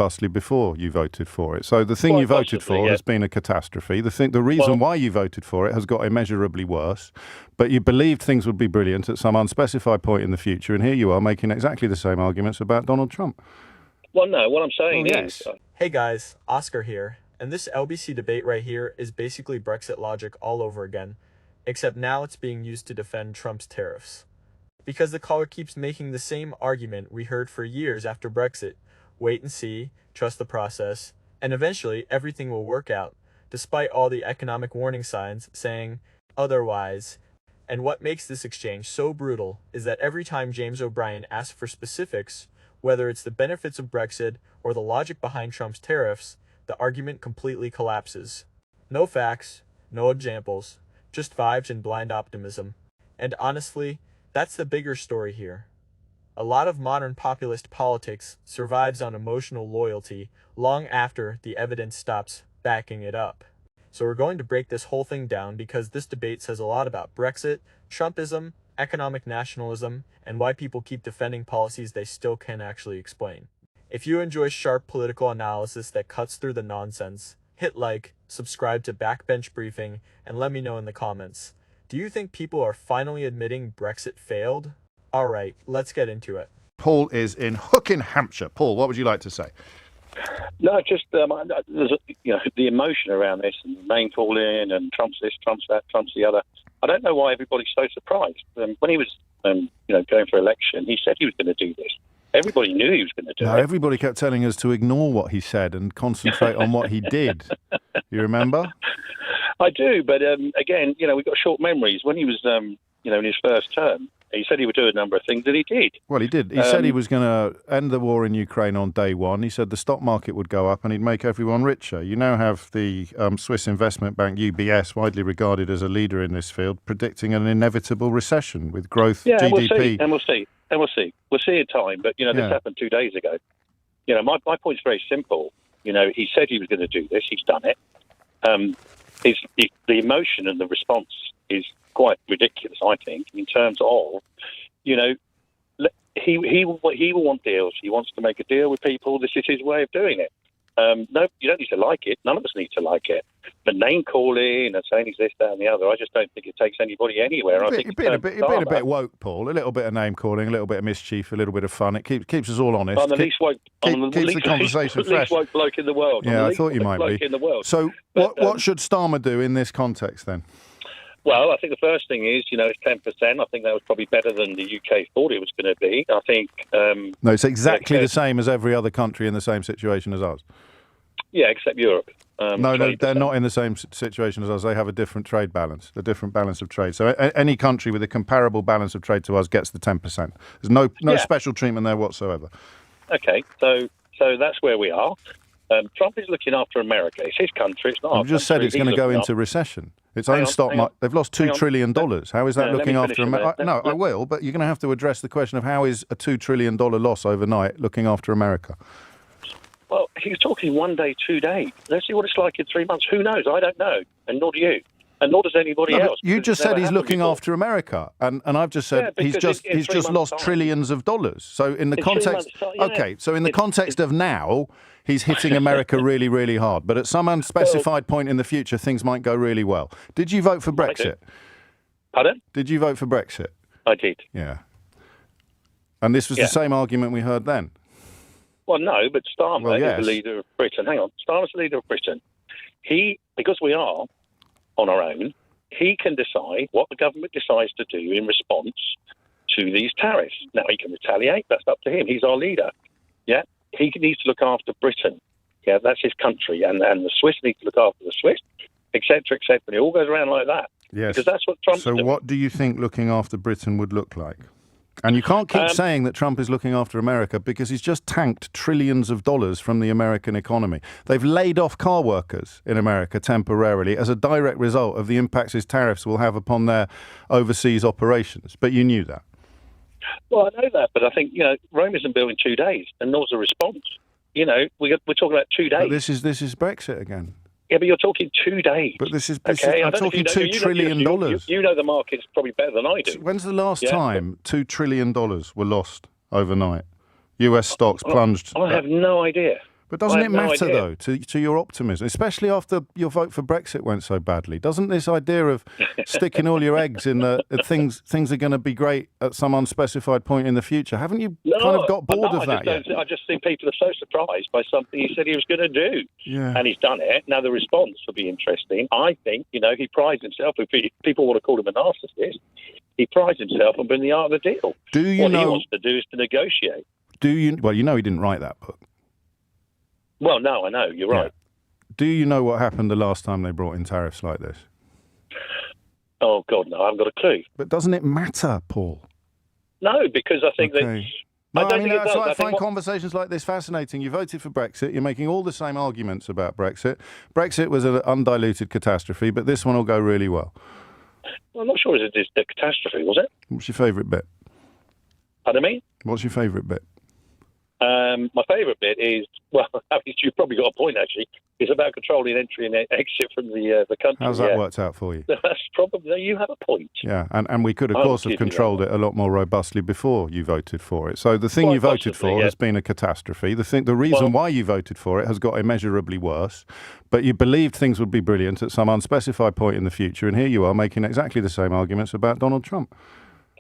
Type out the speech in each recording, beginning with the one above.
robustly before you voted for it. So the thing you voted for has been a catastrophe. The reason why you voted for it has got immeasurably worse. But you believed things would be brilliant at some unspecified point in the future, and here you are making exactly the same arguments about Donald Trump. Well, no, what I'm saying is... Hey guys, Oscar here. And this LBC debate right here is basically Brexit logic all over again, except now it's being used to defend Trump's tariffs. Because the caller keeps making the same argument we heard for years after Brexit. Wait and see, trust the process, and eventually everything will work out, despite all the economic warning signs saying otherwise. And what makes this exchange so brutal is that every time James O'Brien asks for specifics, whether it's the benefits of Brexit or the logic behind Trump's tariffs, the argument completely collapses. No facts, no examples, just vibes and blind optimism. And honestly, that's the bigger story here. A lot of modern populist politics survives on emotional loyalty long after the evidence stops backing it up. So we're going to break this whole thing down because this debate says a lot about Brexit, Trumpism, economic nationalism, and why people keep defending policies they still can't actually explain. If you enjoy sharp political analysis that cuts through the nonsense, hit like, subscribe to Backbench Briefing, and let me know in the comments. Do you think people are finally admitting Brexit failed? Alright, let's get into it. Paul is in Hookin, Hampshire. Paul, what would you like to say? No, just there's the emotion around this, and name calling, and Trump's this, Trump's that, Trump's the other. I don't know why everybody's so surprised. When he was going for election, he said he was going to do this. Everybody knew he was going to do it. Everybody kept telling us to ignore what he said and concentrate on what he did. You remember? I do, but again, we've got short memories. When he was, in his first term, he said he would do a number of things, and he did. Well, he did. He said he was going to end the war in Ukraine on day one. He said the stock market would go up and he'd make everyone richer. You now have the Swiss investment bank UBS, widely regarded as a leader in this field, predicting an inevitable recession with growth, GDP. We'll see. We'll see in time. But, this happened 2 days ago. My point's very simple. He said he was going to do this. He's done it. The emotion and the response is quite ridiculous, I think, in terms of, he will want deals. He wants to make a deal with people. This is his way of doing it. No, you don't need to like it. None of us need to like it. But name calling and saying he's this, that, and the other, I just don't think it takes anybody anywhere. You've been a bit woke, Paul. A little bit of name calling, a little bit of mischief, a little bit of fun. It keeps us all honest. I'm the least woke. Keeps the conversation fresh. Least woke bloke in the world. Yeah, I thought you might be. In the world. So, what should Starmer do in this context then? Well, I think the first thing is, it's 10%. I think that was probably better than the UK thought it was going to be. I think... no, it's exactly the same as every other country in the same situation as us. Yeah, except Europe. No, they're not in the same situation as us. They have a different trade balance, a different balance of trade. So any country with a comparable balance of trade to us gets the 10%. There's no special treatment there whatsoever. Okay, so that's where we are. Trump is looking after America. It's his country. It's not our country. You just said it's going to go into recession. Its own stock market. They've lost $2 trillion. How is that looking after America? No, I will, but you're going to have to address the question of how is a $2 trillion loss overnight looking after America? Well, he's talking 1 day, 2 days. Let's see what it's like in 3 months. Who knows? I don't know, and nor do you, and nor does anybody else. You just said he's looking after America, and I've just said he's just lost trillions of dollars. So in the context, so in the context of now, he's hitting America really, really hard. But at some unspecified point in the future, things might go really well. Did you vote for Brexit? Pardon? Did you vote for Brexit? I did. Yeah. And this was the same argument we heard then. Well, no, but Starmer is the leader of Britain. Hang on. Starmer's the leader of Britain. Because we are on our own, he can decide what the government decides to do in response to these tariffs. Now, he can retaliate. That's up to him. He's our leader. Yeah. He needs to look after Britain. Yeah, that's his country. And the Swiss need to look after the Swiss, et cetera, et cetera. And it all goes around like that. Yes. Because that's what Trump's doing. So what do you think looking after Britain would look like? And you can't keep saying that Trump is looking after America because he's just tanked trillions of dollars from the American economy. They've laid off car workers in America temporarily as a direct result of the impacts his tariffs will have upon their overseas operations. But you knew that. Well, I know that, but I think, Rome isn't built in 2 days, and nor's a response. We're talking about 2 days. But this is Brexit again. Yeah, but you're talking 2 days. But I'm talking $2 trillion. You know the market's probably better than I do. When's the last time $2 trillion were lost overnight? US stocks plunged. I have no idea. But doesn't it matter, though, to your optimism, especially after your vote for Brexit went so badly? Doesn't this idea of sticking all your eggs in the things are going to be great at some unspecified point in the future, haven't you kind of got bored of that yet? I just think people are so surprised by something he said he was going to do. Yeah. And he's done it. Now, the response will be interesting. I think, he prides himself, if people want to call him a narcissist, he prides himself on being the art of the deal. What he wants to do is to negotiate. Well, he didn't write that book. Well, no, I know. You're right. Do you know what happened the last time they brought in tariffs like this? Oh, God, no. I haven't got a clue. But doesn't it matter, Paul? No, because I think that... No, that's why I find conversations like this fascinating. You voted for Brexit. You're making all the same arguments about Brexit. Brexit was an undiluted catastrophe, but this one will go really well. Well, I'm not sure it is the catastrophe, was it? What's your favourite bit? Pardon me? What's your favourite bit? My favourite bit is, well, you've probably got a point, actually. It's about controlling entry and exit from the country. How's that worked out for you? That's probably, you have a point. Yeah, and we could, of course, have controlled it a lot more robustly before you voted for it. So the thing you voted for has been a catastrophe. The reason why you voted for it has got immeasurably worse, but you believed things would be brilliant at some unspecified point in the future, and here you are making exactly the same arguments about Donald Trump.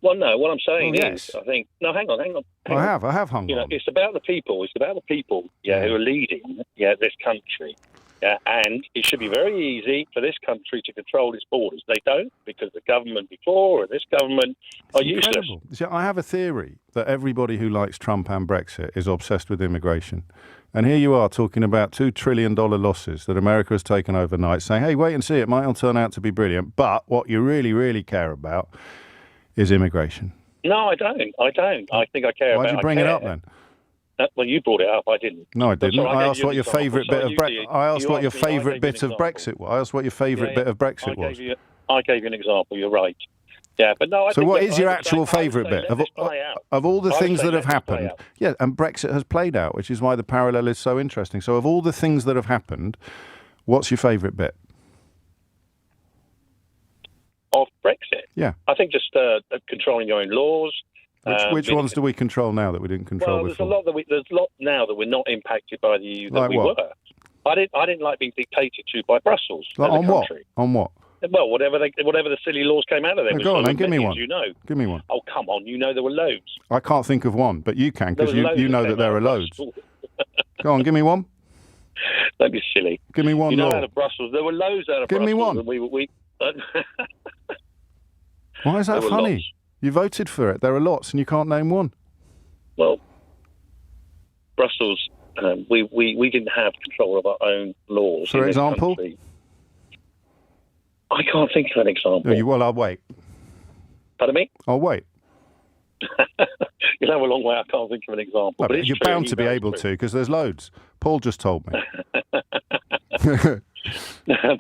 Well, no, what I'm saying is, I think... No, hang on. I have hung on. It's about the people. It's about the people, who are leading, this country. Yeah, and it should be very easy for this country to control its borders. They don't, because the government before and this government are useless. See, I have a theory that everybody who likes Trump and Brexit is obsessed with immigration. And here you are talking about $2 trillion losses that America has taken overnight, saying, hey, wait and see, it might all turn out to be brilliant. But what you really, really care about is immigration. No, I don't. I think I care about it. Why'd you bring it up then? Well, you brought it up. I didn't. No, I didn't. I asked what your favourite bit of Brexit. I asked what your favourite bit of Brexit was. I asked what your favourite bit of Brexit was. I gave you an example. You're right. Yeah, but no. So what is your actual favourite bit of all the things that have happened? Yeah, and Brexit has played out, which is why the parallel is so interesting. So of all the things that have happened, what's your favourite bit? Of Brexit? Yeah. I think just controlling your own laws. Which ones do we control now that we didn't control before? There's a lot now that we're not impacted by the EU that we what? were. I didn't like being dictated to by Brussels. On what? On what? Well, whatever the silly laws came out of them. Go on, then, give me one. Give me one. Oh, come on, there were loads. I can't think of one, but you can, because you know that there are loads. Go on, give me one. Don't be silly. Give me one law. Out of Brussels, there were loads out of Brussels. Give me one. Why is that funny? Lots. You voted for it. There are lots, and you can't name one. Well, Brussels, we didn't have control of our own laws. For example? I can't think of an example. Well, I'll wait. Pardon me? I'll wait. You'll have a long way. I can't think of an example. No, but you're bound to be able to, because there's loads. Paul just told me.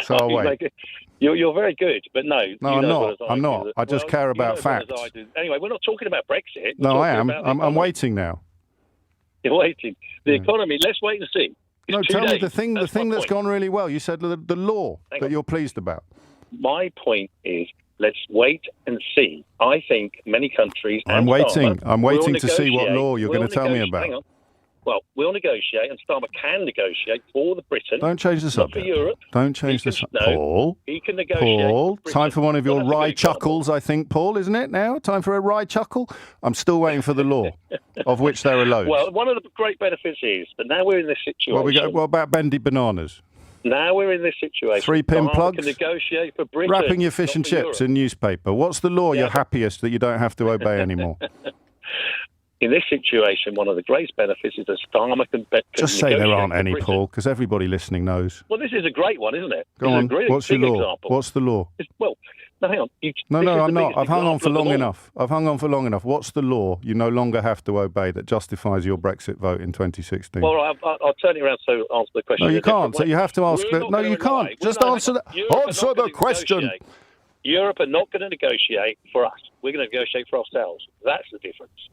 So I'll wait. You're very good, but no. No, I'm not. I'm not. I just care about facts. Anyway, we're not talking about Brexit. No, I am. I'm waiting now. You're waiting. The economy, let's wait and see. No, tell me the thing that's gone really well. You said the law that you're pleased about. My point is, let's wait and see. I think many countries... I'm waiting to see what law you're going to tell me about. Hang on. Well, we'll negotiate, and Starmer can negotiate for Britain. Don't change the subject. Not for Europe. Don't change the subject. Paul. He can negotiate. Paul, time for one of your wry chuckles, I think, Paul, isn't it now? Time for a wry chuckle? I'm still waiting for the law, of which there are loads. Well, one of the great benefits is that now we're in this situation. What about bendy bananas? Now we're in this situation. 3-pin plugs? Can negotiate for Britain. Wrapping your fish and chips in newspaper. What's the law you're happiest that you don't have to obey anymore? In this situation, one of the greatest benefits is that Starmer can just say there aren't any, Paul, because everybody listening knows. Well, this is a great one, isn't it? Go on. What's your law? Example. What's the law? Well, no, hang on. No, I'm not. I've hung on for long enough. What's the law you no longer have to obey that justifies your Brexit vote in 2016? Well, I'll turn it around to answer the question. No, you can't. So you have to ask. No, you can't. Just answer the question. Europe are not going to negotiate for us. We're going to negotiate for ourselves. That's the difference.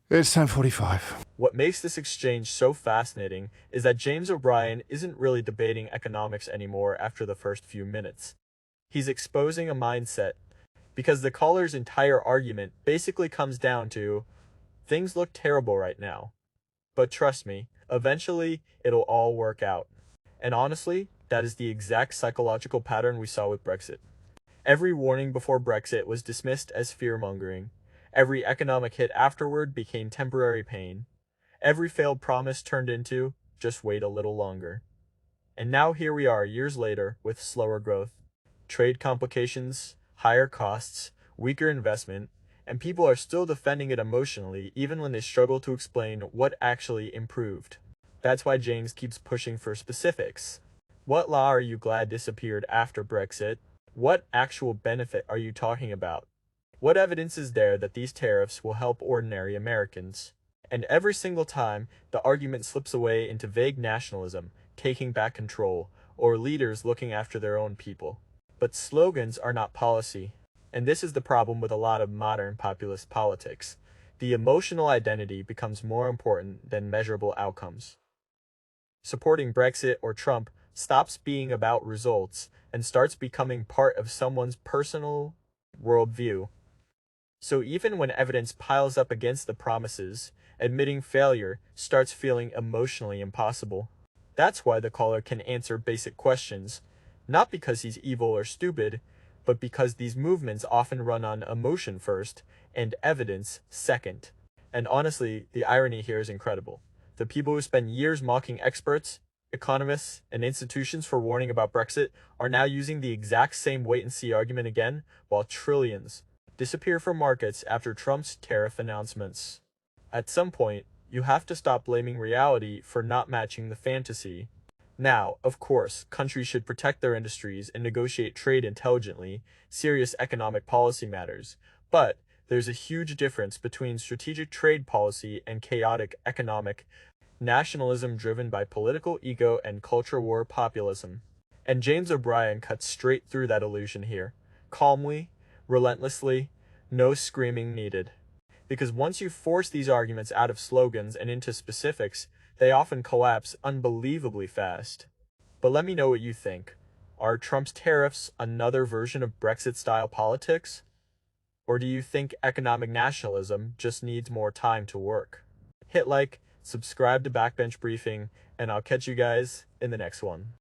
It's 10:45. What makes this exchange so fascinating is that James O'Brien isn't really debating economics anymore after the first few minutes. He's exposing a mindset, because the caller's entire argument basically comes down to, things look terrible right now. But trust me, eventually it'll all work out. And honestly, that is the exact psychological pattern we saw with Brexit. Every warning before Brexit was dismissed as fear-mongering. Every economic hit afterward became temporary pain. Every failed promise turned into, just wait a little longer. And now here we are years later with slower growth, trade complications, higher costs, weaker investment, and people are still defending it emotionally even when they struggle to explain what actually improved. That's why James keeps pushing for specifics. What law are you glad disappeared after Brexit? What actual benefit are you talking about? What evidence is there that these tariffs will help ordinary Americans? And every single time, the argument slips away into vague nationalism, taking back control, or leaders looking after their own people. But slogans are not policy. And this is the problem with a lot of modern populist politics. The emotional identity becomes more important than measurable outcomes. Supporting Brexit or Trump stops being about results and starts becoming part of someone's personal worldview. So even when evidence piles up against the promises, admitting failure starts feeling emotionally impossible. That's why the caller can answer basic questions, not because he's evil or stupid, but because these movements often run on emotion first and evidence second. And honestly, the irony here is incredible. The people who spend years mocking experts, economists, and institutions for warning about Brexit are now using the exact same wait-and-see argument again, while trillions disappear from markets after Trump's tariff announcements. At some point, you have to stop blaming reality for not matching the fantasy. Now, of course, countries should protect their industries and negotiate trade intelligently. Serious economic policy matters. But there's a huge difference between strategic trade policy and chaotic economic nationalism driven by political ego and culture war populism. And James O'Brien cuts straight through that illusion here. Calmly, relentlessly, no screaming needed. Because once you force these arguments out of slogans and into specifics, they often collapse unbelievably fast. But let me know what you think. Are Trump's tariffs another version of Brexit-style politics? Or do you think economic nationalism just needs more time to work? Hit like, subscribe to Backbench Briefing, and I'll catch you guys in the next one.